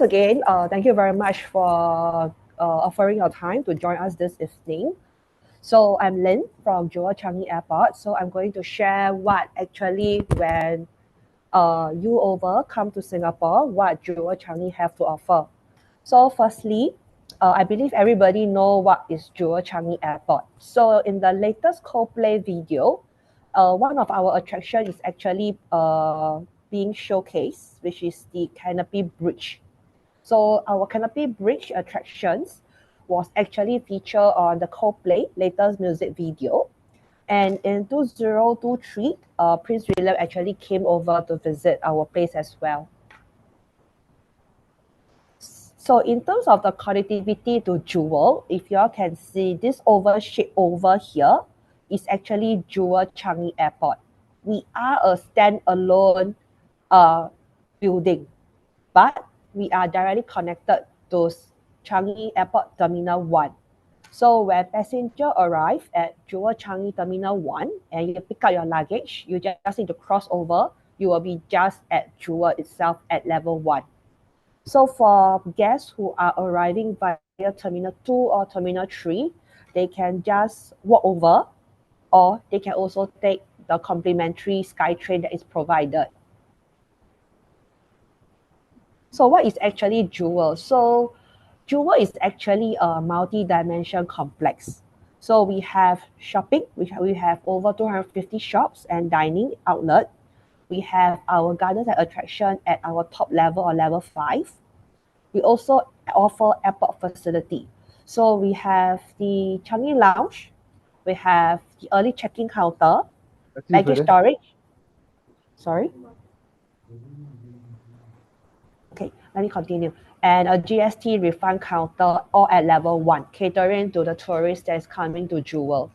again, thank you very much for offering your time to join us this evening. So I'm Lynn from Jewel Changi Airport. So I'm going to share what actually when you over come to Singapore, what Jewel Changi have to offer. So firstly, I believe everybody know what is Jewel Changi Airport. So in the latest Coldplay video, one of our attraction is actually being showcased, which is the Canopy Bridge. So our Canopy Bridge attractions was actually featured on the Coldplay latest music video. And in 2023, Prince William actually came over to visit our place as well. So in terms of the connectivity to Jewel, if y'all can see this oval shape over here is actually Jewel Changi Airport. We are a standalone building, but we are directly connected to Changi Airport Terminal 1. So when passenger arrive at Jewel Changi Terminal 1 and you pick up your luggage, you just need to cross over. You will be just at Jewel itself at level 1. So for guests who are arriving via Terminal 2 or Terminal 3, they can just walk over or they can also take the complimentary SkyTrain that is provided. So what is actually Jewel? So Jewel is actually a multi-dimension complex. So we have shopping, we have over 250 shops and dining outlet. We have our gardens and attraction at our top level or level 5. We also offer airport facility. So we have the Changi Lounge, we have the early check-in counter, baggage storage. Sorry. Okay, let me continue. And a GST refund counter all at level 1, catering to the tourists that is coming to Jewel.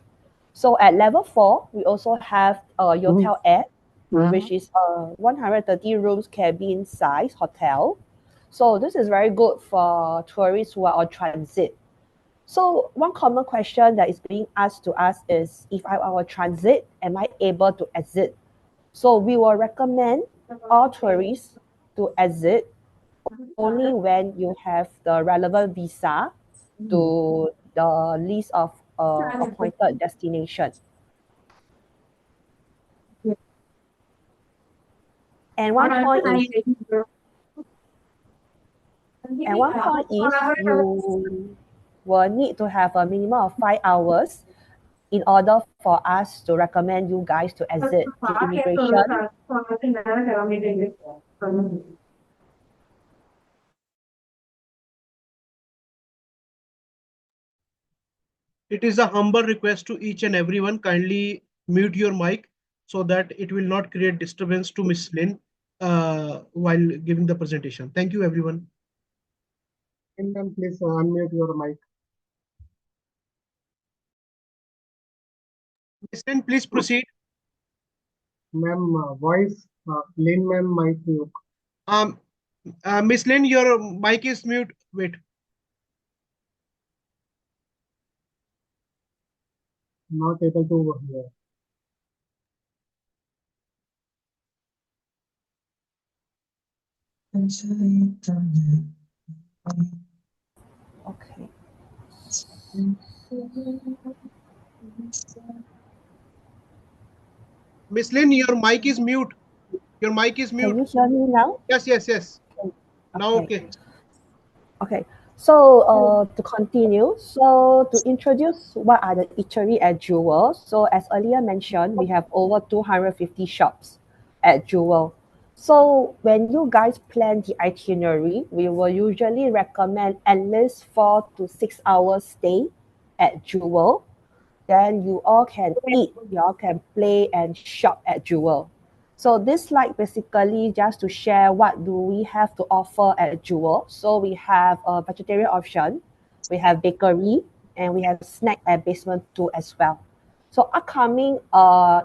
So at level 4, we also have a Yotel Air, which is a 130 rooms cabin size hotel. So this is very good for tourists who are on transit. So one common question that is being asked to us is, if I'm on transit, am I able to exit? So we will recommend all tourists to exit only when you have the relevant visa to the list of appointed destination. And one point is you will need to have a minimum of 5 hours in order for us to recommend you guys to exit the immigration. It is a humble request to each and everyone. Kindly mute your mic so that it will not create disturbance to Ms. Lynn while giving the presentation. Thank you, everyone. And then please unmute your mic. Ms. Lynn, please proceed. Ma'am, voice, Lynn ma'am, mic mute. Ms. Lynn, your mic is mute. Wait. Not able to hear. Okay. Ms. Lynn, your mic is mute. Your mic is mute. Can you hear me now? Yes, yes, yes. Okay. Now, okay. Okay. So to continue, so to introduce what are the eatery at Jewel. So as earlier mentioned, we have over 250 shops at Jewel. So when you guys plan the itinerary, we will usually recommend at least 4 to 6 hours stay at Jewel. Then you all can eat, you all can play and shop at Jewel. So this slide basically just to share what do we have to offer at Jewel. So we have a vegetarian option, we have bakery, and we have snack at basement 2 as well. So upcoming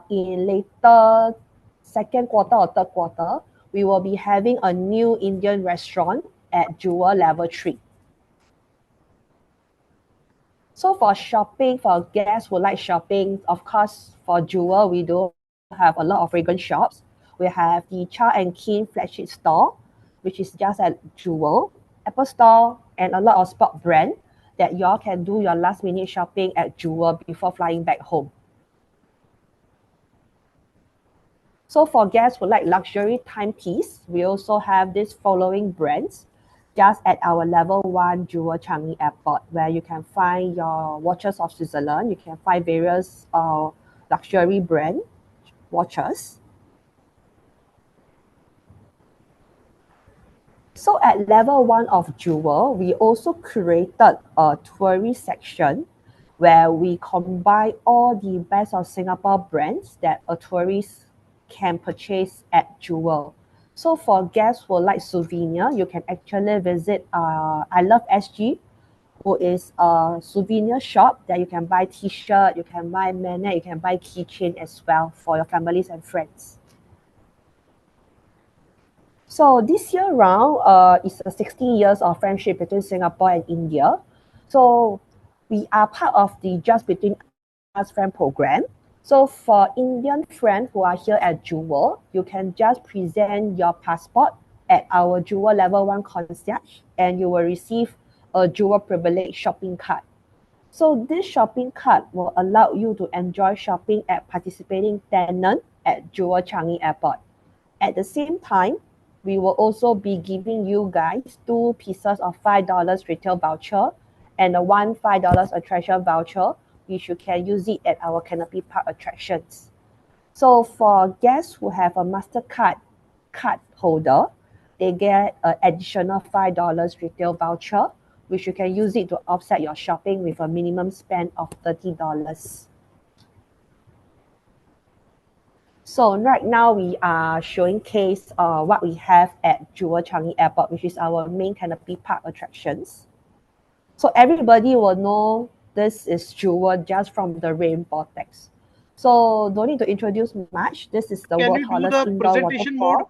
in later second quarter or third quarter, we will be having a new Indian restaurant at Jewel level 3. So for shopping, for guests who like shopping, of course, for Jewel, we do have a lot of fragrance shops. We have the Charles and Keith flagship store, which is just at Jewel. Apple Store, and a lot of sport brand that y'all can do your last minute shopping at Jewel before flying back home. So for guests who like luxury timepiece, we also have these following brands just at our level 1 Jewel Changi Airport, where you can find your watches of Switzerland. You can find various luxury brand watches. So at level 1 of Jewel, we also created a tourist section where we combine all the best of Singapore brands that a tourist can purchase at Jewel. So for guests who like souvenir, you can actually visit I Love SG, who is a souvenir shop that you can buy t-shirt, you can buy magnet, you can buy keychain as well for your families and friends. So this year round is a 16 years of friendship between Singapore and India. So we are part of the Just Between Us Friend program. So for Indian friends who are here at Jewel, you can just present your passport at our Jewel level 1 concierge and you will receive a Jewel privilege shopping card. So this shopping card will allow you to enjoy shopping at participating tenant at Jewel Changi Airport. At the same time, we will also be giving you guys 2 pieces of $5 retail voucher and a one $5 attraction voucher, which you can use it at our Canopy Park attractions. So for guests who have a MasterCard card holder, they get an additional $5 retail voucher, which you can use it to offset your shopping with a minimum spend of $30. So right now we are showing case what we have at Jewel Changi Airport, which is our main Canopy Park attractions. So everybody will know this is Jewel just from the rain vortex. So don't need to introduce much. This is the Can world you do tallest the indoor presentation waterfall. mode?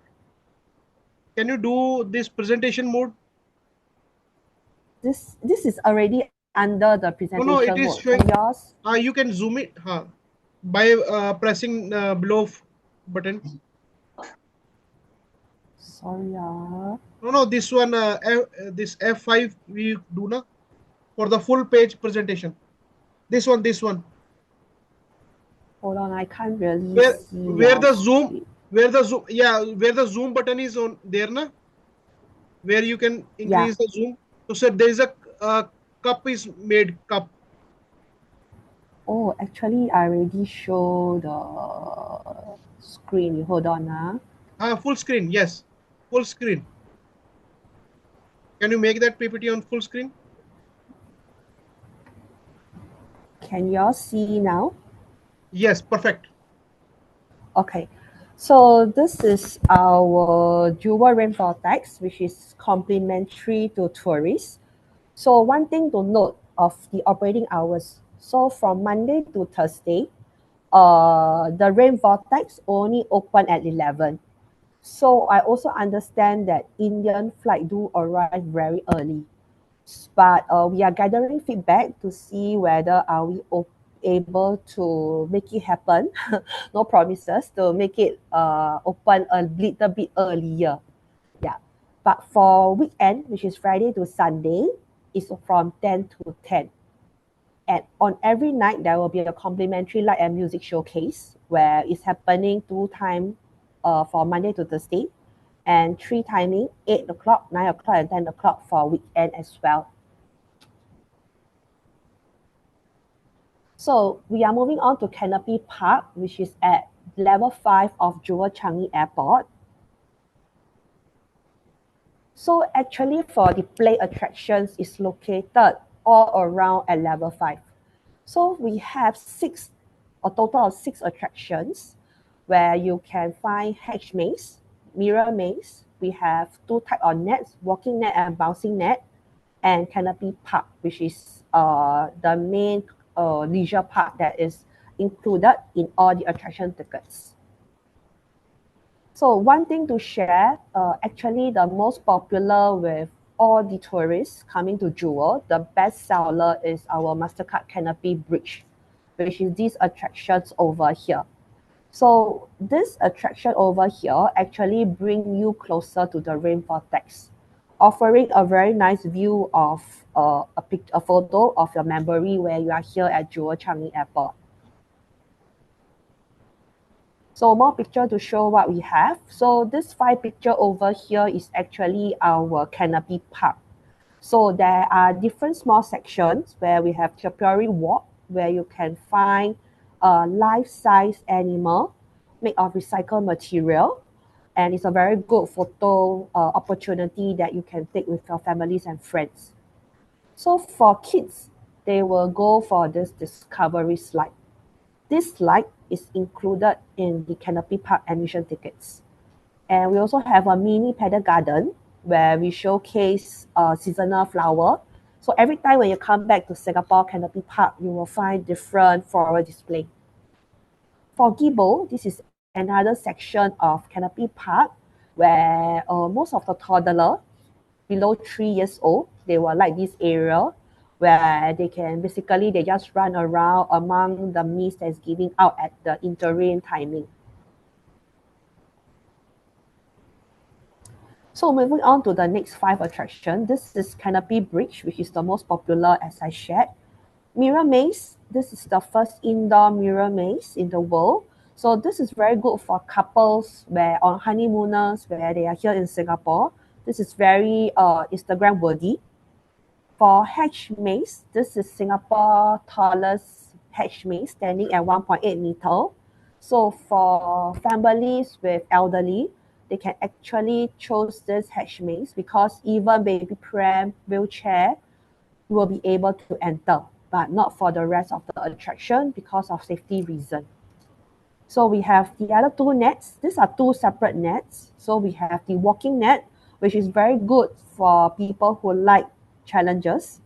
Can you do this presentation mode? This is already under the presentation it is mode. showing. Can yours? You can zoom it by pressing below button. Sorry. No, this one, this F5 we do na for the full page presentation. This one. Hold on, I can't really Where see where your the zoom screen. where the zoom where the zoom button is on there na, where you can increase the zoom. So sir, there is a cup is made cup. Oh, actually, I already show the screen. You hold on. Full screen, yes, full screen. Can you make that PPT on full screen? Can you all see now? Yes, perfect. Okay. So this is our Jewel Rain Vortex, which is complimentary to tourists. So one thing to note of the operating hours. So from Monday to Thursday, the Rain Vortex only open at 11. So I also understand that Indian flight do arrive very early. But we are gathering feedback to see whether are we able to make it happen. No promises to make it open a little bit earlier. Yeah. But for weekend, which is Friday to Sunday, it's from 10 to 10. And on every night, there will be a complimentary light and music showcase where it's happening 2 times for Monday to Thursday and 3 timing, 8 o'clock, 9 o'clock, and 10 o'clock for weekend as well. So we are moving on to Canopy Park, which is at level 5 of Jewel Changi Airport. So actually for the play attractions is located all around at level 5. So we have a total of 6 attractions where you can find hedge maze, mirror maze. We have 2 types of nets, walking net and bouncing net, and Canopy Park, which is the main leisure park that is included in all the attraction tickets. So one thing to share, actually the most popular with all the tourists coming to Jewel, the best seller is our MasterCard Canopy Bridge, which is these attractions over here. So this attraction over here actually bring you closer to the rain vortex. offering a very nice view of a photo of your memory where you are here at Jewel Changi Airport. So more picture to show what we have. So this 5 picture over here is actually our canopy park. So there are different small sections where we have topiary walk, where you can find a life-size animal made of recycled material. And it's a very good photo opportunity that you can take with your families and friends. So for kids, they will go for this discovery slide. This slide is included in the Canopy Park admission tickets. And we also have a mini petal garden where we showcase seasonal flower. So every time when you come back to Singapore Canopy Park, you will find different floral display. For Gibbo, this is another section of Canopy Park where most of the toddler below 3 years old, they will like this area where they just run around among the mist that's giving out at the inter-rain timing. So moving on to the next 5 attraction, this is Canopy Bridge, which is the most popular as I shared. Mirror Maze, this is the first indoor mirror maze in the world. So this is very good for couples where on honeymooners where they are here in Singapore. This is very Instagram worthy. For hedge maze, this is Singapore's tallest hedge maze, standing at 1.8 meter. So for families with elderly, they can actually choose this hedge maze because even baby pram, wheelchair will be able to enter, but not for the rest of the attraction because of safety reason. So we have the other 2 nets. These are 2 separate nets. So we have the walking net, which is very good for people who like challenges.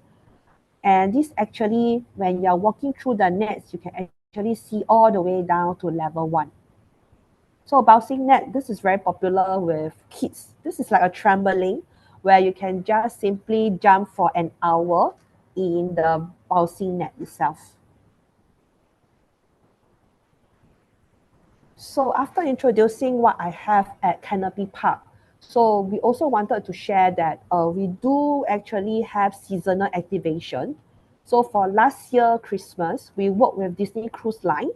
And this actually, when you're walking through the nets, you can actually see all the way down to level 1. So bouncing net, this is very popular with kids. This is like a trampoline where you can just simply jump for an hour in the bouncing net itself. So after introducing what I have at Canopy Park, so we also wanted to share that we do actually have seasonal activation. So for last year Christmas, we worked with Disney Cruise Line,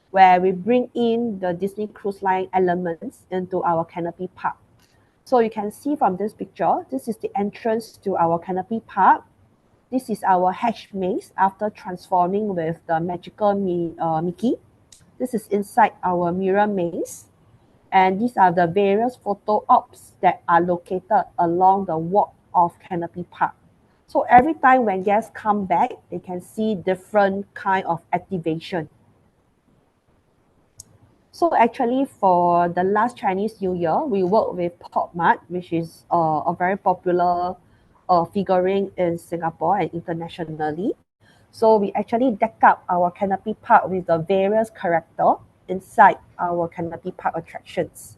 where we bring in the Disney Cruise Line elements into our Canopy Park. So you can see from this picture, this is the entrance to our Canopy Park. This is our hedge maze after transforming with the magical Mickey. This is inside our mirror maze. And these are the various photo ops that are located along the walk of Canopy Park. So every time when guests come back, they can see different kind of activation. So actually for the last Chinese New Year, we worked with Pop Mart, which is a very popular figurine in Singapore and internationally. So we actually deck up our Canopy Park with the various characters inside our Canopy Park attractions.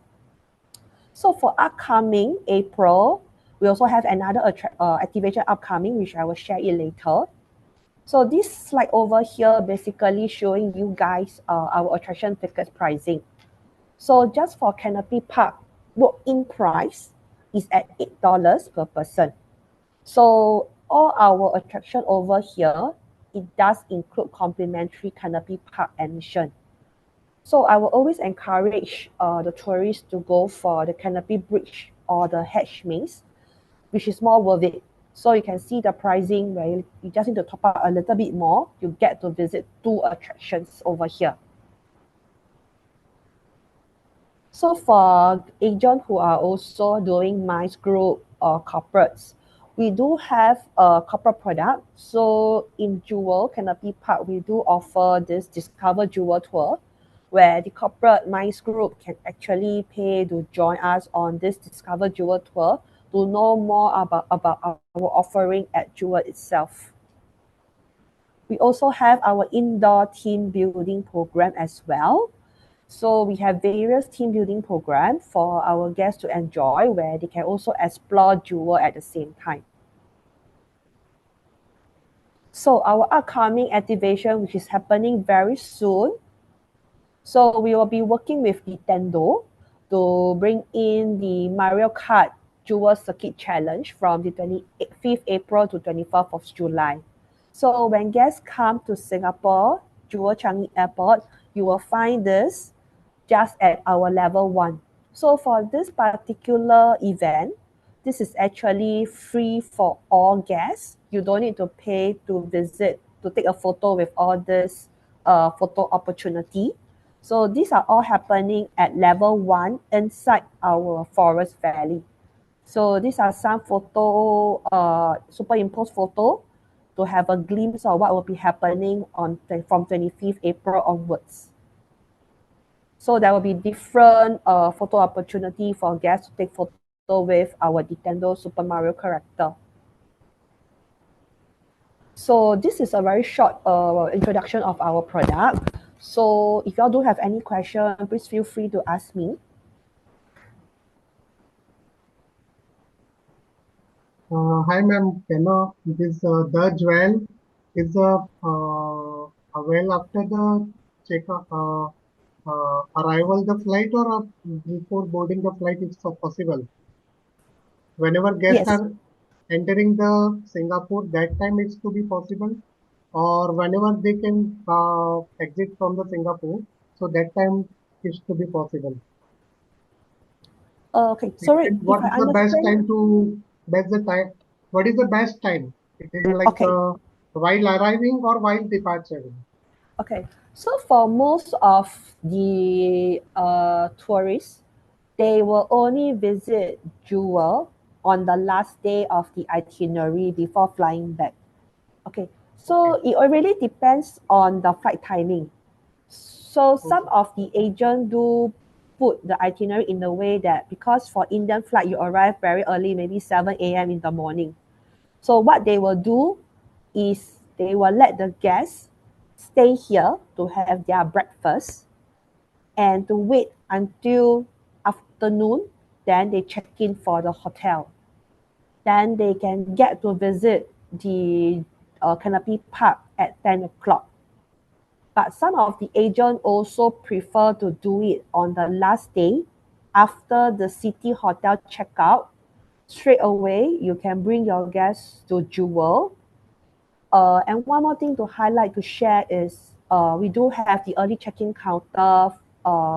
So for upcoming April, we also have another activation upcoming, which I will share it later. So this slide over here basically showing you guys our attraction ticket pricing. So just for Canopy Park, walk-in price is at $8 per person. So all our attraction over here, it does include complimentary Canopy Park admission. So I will always encourage the tourists to go for the Canopy Bridge or the hedge maze, which is more worth it. So you can see the pricing where you just need to top up a little bit more. You get to visit 2 attractions over here. So for agents who are also doing MICE group or corporates, we do have a corporate product. So in Jewel Canopy Park, we do offer this Discover Jewel tour, where the corporate MICE group can actually pay to join us on this Discover Jewel tour to know more about our offering at Jewel itself. We also have our indoor team building program as well. So we have various team building programs for our guests to enjoy, where they can also explore Jewel at the same time. So our upcoming activation, which is happening very soon. So we will be working with Nintendo to bring in the Mario Kart Jewel Circuit Challenge from the 25th April to 24th of July. So when guests come to Singapore, Jewel Changi Airport, you will find this just at our level 1. So for this particular event, this is actually free for all guests. You don't need to pay to visit, to take a photo with all this photo opportunity. So these are all happening at level 1 inside our Forest Valley. So these are some photo, superimposed photo to have a glimpse of what will be happening from 25th April onwards. So there will be different photo opportunity for guests to take photo with our Nintendo Super Mario character. So this is a very short introduction of our product. So if y'all do have any question, please feel free to ask me. Hi, ma'am. This the jewel is well after the check arrival the flight or before boarding the flight it's possible. Whenever guests Yes. are entering the Singapore, that time it's to be possible, or whenever they can exit from the Singapore, so that time it's to be possible. Okay, sorry, And if what I is the best understand. time to best the time? What is the best time? It is like Okay, while arriving or while departing. okay. So for most of the tourists, they will only visit Jewel on the last day of the itinerary before flying back. Okay, so it really depends on the flight timing. So some of the agents do put the itinerary in the way that because for Indian flight you arrive very early, maybe 7 a.m. in the morning. So what they will do is they will let the guests stay here to have their breakfast and to wait until afternoon. Then they check in for the hotel. Then they can get to visit the Canopy Park at 10 o'clock. But some of the agents also prefer to do it on the last day after the city hotel checkout. Straight away, you can bring your guests to Jewel. And one more thing to highlight to share is we do have the early check-in counter,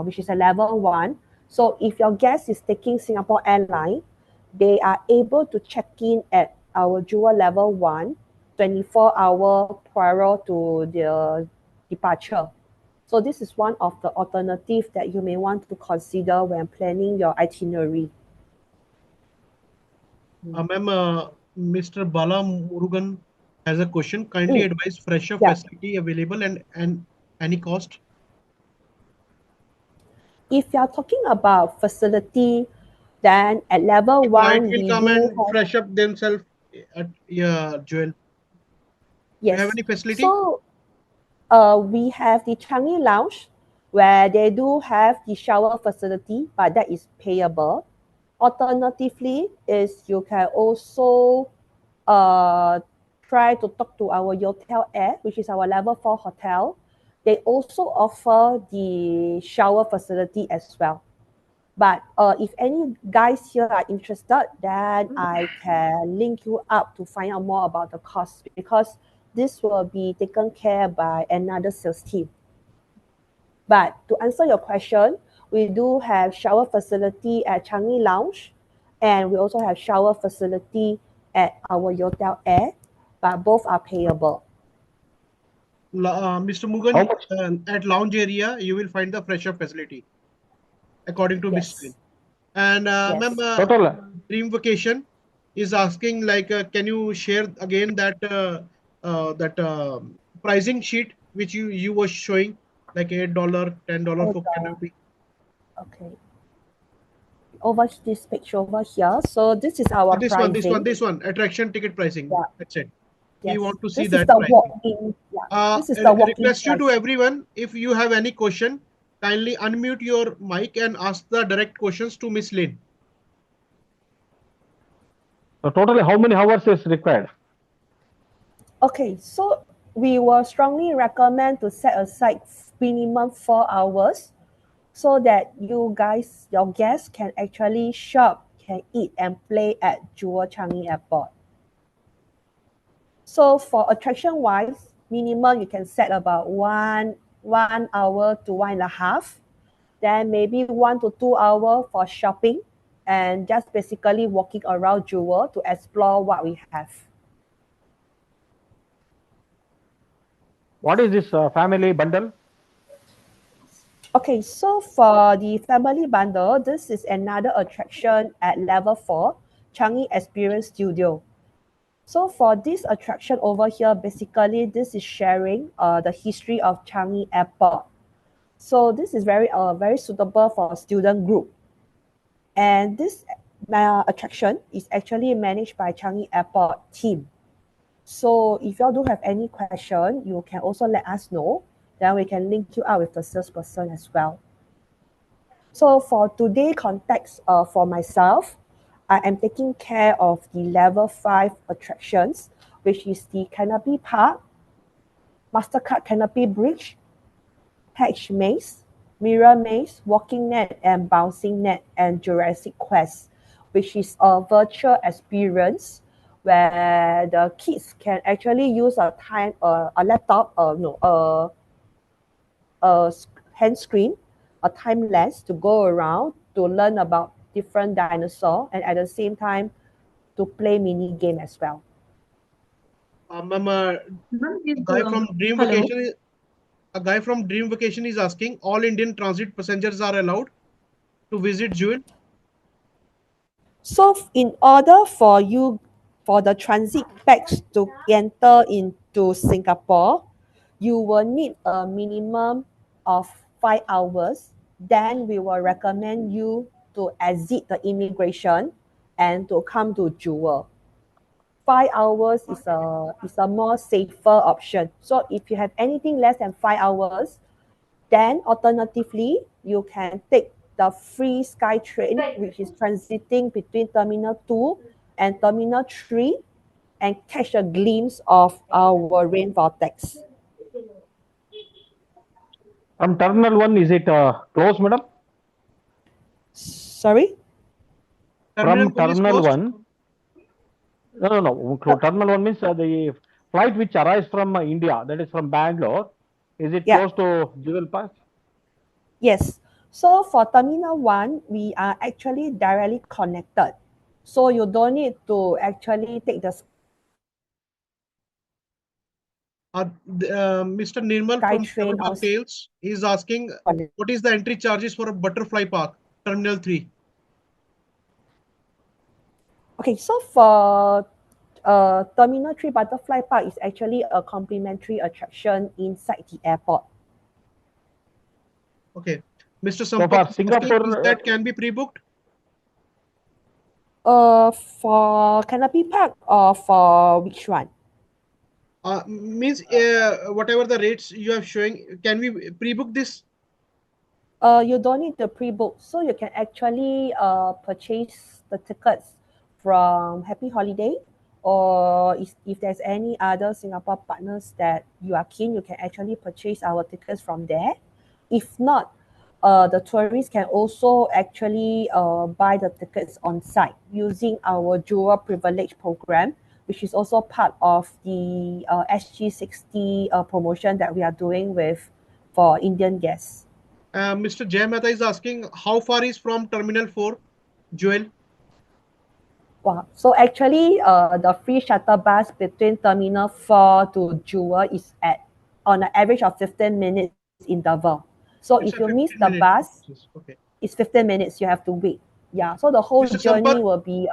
which is a level 1. So if your guest is taking Singapore Airlines, they are able to check in at our Jewel level 1 24 hours prior to their departure. So this is one of the alternatives that you may want to consider when planning your itinerary. Ma'am, Mr. Bala Murugan has a question. Kindly advise fresher Yeah. facility available and any cost. If you're talking about facility, then at level The client 1, will we come do and have, fresh up themselves at Joel. You have yes. any facility? So we have the Changi Lounge where they do have the shower facility, but that is payable. Alternatively, is you can also uh, try to talk to our Yotel Air, which is our level 4 hotel. They also offer the shower facility as well. But if any guys here are interested, then I can link you up to find out more about the cost because this will be taken care by another sales team. But to answer your question, we do have shower facility at Changi Lounge, and we also have shower facility at our Yotel Air, but both are payable. Mr. How Mugan, much? at lounge area, you will find the fresher facility according to Miss Lin. Yes. And Yes. ma'am, Total. Dream Vacation is asking like, can you share again that pricing sheet which you were showing, like $8, $10 Hold for on. canopy? Okay. Over this picture over here. So this is our This one, pricing. attraction ticket pricing. Yeah. That's it. We Yes. want to see This is that the pricing. walk-in. Yeah. This is the walk-in Request you to price. everyone, if you have any question, kindly unmute your mic and ask the direct questions to Miss Lin. So totally, how many hours is required? Okay, so we will strongly recommend to set aside minimum 4 hours so that you guys, your guests can actually shop, can eat and play at Jewel Changi Airport. So for attraction wise, minimum you can set about 1 hour to 1.5. Then maybe 1 to 2 hours for shopping and just basically walking around Jewel to explore what we have. What is this family bundle? Okay, so for the family bundle, this is another attraction at level 4, Changi Experience Studio. So for this attraction over here, basically this is sharing the history of Changi Airport. So this is very suitable for a student group. And this attraction is actually managed by Changi Airport team. So if you all do have any question, you can also let us know. Then we can link you up with the salesperson as well. So for today context for myself, I am taking care of the level 5 attractions, which is the Canopy Park, Mastercard Canopy Bridge, Hatch Maze, Mirror Maze, Walking Net and Bouncing Net, and Jurassic Quest, which is a virtual experience where the kids can actually use a laptop, hand screen, a time lapse to go around to learn about different dinosaurs and at the same time to play mini game as well. Ma'am, a guy from Dream hello. Vacation, a guy from Dream Vacation is asking, all Indian transit passengers are allowed to visit Jewel? So in order for the transit bags to enter into Singapore, you will need a minimum of 5 hours. Then we will recommend you to exit the immigration and to come to Jewel. 5 hours is a more safer option. So if you have anything less than 5 hours, then alternatively, you can take the free SkyTrain, which is transiting between Terminal 2 and Terminal 3, and catch a glimpse of our rain vortex. From Terminal 1, is it closed, madam? Sorry? From Terminal 1 is Terminal closed? 1? No. Terminal 1 means the flight which arrives from India, that is from Bangalore. Is it Yeah. close to Jewel Park? Yes. So for Terminal 1, we are actually directly connected. So you don't need to actually take the Mr. Nirmal from SkyTrain Seven or Tales is asking, what is the entry charges for a butterfly park, Terminal 3? Okay, so for Terminal 3 Butterfly Park is actually a complimentary attraction inside the airport. Okay. Mr. So Sampath for is asking, Singapore, is that can be pre-booked? For Canopy Park or for which one? Means whatever the rates you are showing, can we pre-book this? You don't need to pre-book, so you can actually purchase the tickets from Happy Holiday, or if there's any other Singapore partners that you are keen, you can actually purchase our tickets from there. If not, the tourists can also actually buy the tickets on site using our Jewel Privilege program, which is also part of the SG60 promotion that we are doing for Indian guests. Mr. Jay Mehta is asking, how far is from Terminal 4, Jewel? Wow. So actually, the free shuttle bus between Terminal 4 to Jewel is on an average of 15 minutes interval. So It's if a you miss 15 the minute. bus, Okay. it's 15 minutes. You have to wait. Yeah. So the whole Mr. journey Sampath, will be.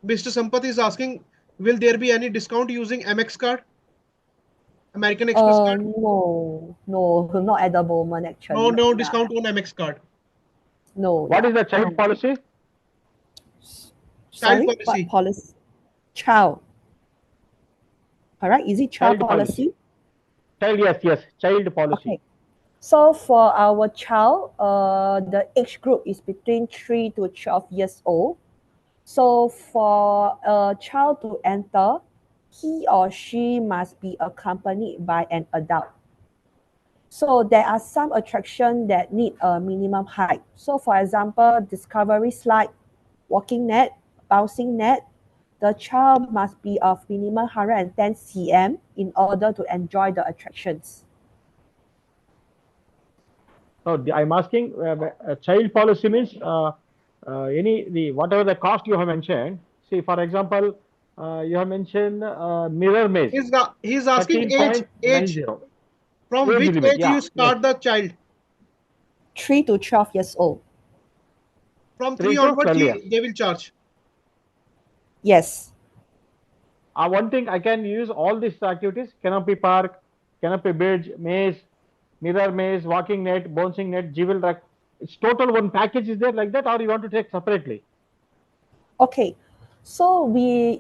Mr. Sampath is asking, will there be any discount using Amex card? American Express card? No, not at the moment actually. No Yeah. discount on Amex card. No. what yeah. is the child policy? Sorry, policy. what policy? Child. All right. Is it child policy? Child, yes, child policy. Okay. So for our child, the age group is between 3 to 12 years old. So for a child to enter, he or she must be accompanied by an adult. So there are some attractions that need a minimum height. So for example, Discovery Slide, walking net, bouncing net, the child must be of minimum 110 cm in order to enjoy the attractions. No, I'm asking, child policy means whatever the cost you have mentioned. See, for example, you have mentioned mirror maze, He's asking age. 13.90. From Age which limit, age yeah, you start the child? 3 to 12 years old. From 3 3 to onwards, 12 years. they will charge. Yes. One thing, I can use all these activities: canopy park, canopy bridge, maze, mirror maze, walking net, bouncing net, jewel rack. It's total one package is there like that, or you want to take separately? Okay. So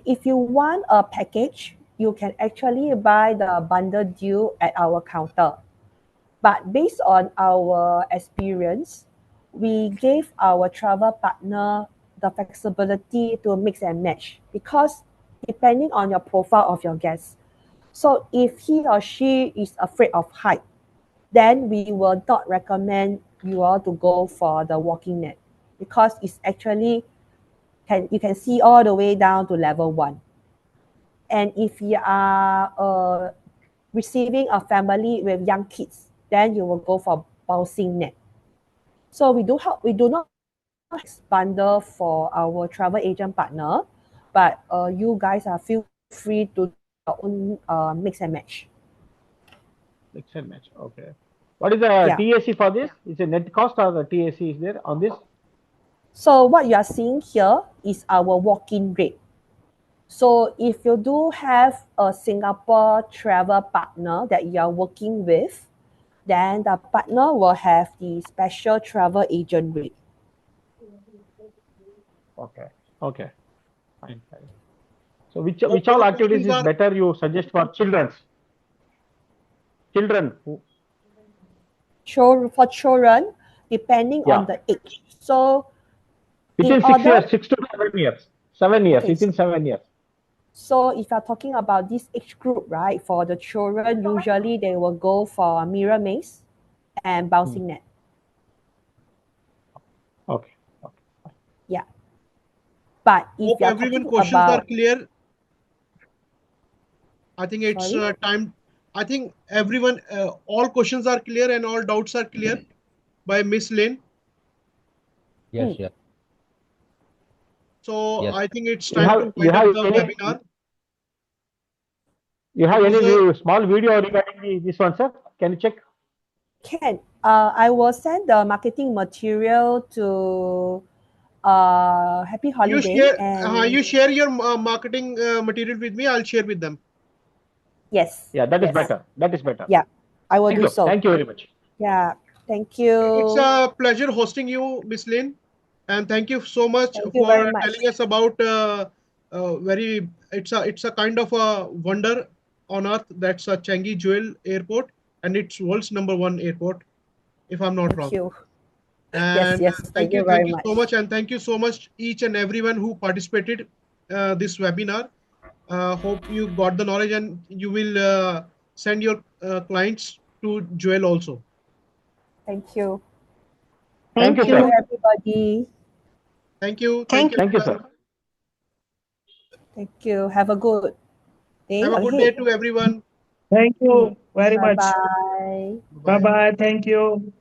if you want a package, you can actually buy the bundle deal at our counter. But based on our experience, we gave our travel partner the flexibility to mix and match because depending on your profile of your guest. So if he or she is afraid of height, then we will not recommend you all to go for the walking net because it's actually you can see all the way down to level 1. And if you are receiving a family with young kids, then you will go for bouncing net. So we do not have bundle for our travel agent partner, but you guys are feel free to do your own mix and match. Mix and match. Okay. What is the TAC for this? Is it net cost or the TAC is there on this? So what you are seeing here is our walk-in rate. So if you do have a Singapore travel partner that you are working with, then the partner will have the special travel agent rate. Okay. Okay. Fine. Fine. So which all activities is better you suggest for children? For children, depending on the age. So within 6 years, 6 to 7 years. 7 years, Okay, within 7 years. So if you're talking about this age group, right, for the children, usually they will go for mirror maze and bouncing net. Okay. Yeah. But if Hope you're everyone talking questions about are clear. I think it's Sorry? time. I think everyone, all questions are clear and all doubts are clear by Miss Lynn. Yes, yes. So Yes. I think it's time to wind up the webinar. You have any small video regarding this one, sir? Can you check? Can. I will send the marketing material to Happy Holiday. You share your marketing material with me. I'll share with them. Yes. Yeah, that is better. That is better. Yeah, I will do so. Thank you very much. Yeah, thank you. It's a pleasure hosting you, Miss Lynn, and thank you so much for telling us about it's a kind of a wonder on earth. That's a Changi Jewel Airport, and it's world's #1 airport, if I'm not wrong. Thank you. And yes, thank you very much. So much, and thank you so much each and everyone who participated this webinar. Hope you got the knowledge and you will send your clients to Jewel also. Thank you. Thank you, sir. Everybody. Thank you. Thank you, sir. Thank you. Have a good day. Have a good day to everyone. Thank you very much. Bye-bye. Bye-bye. Thank you.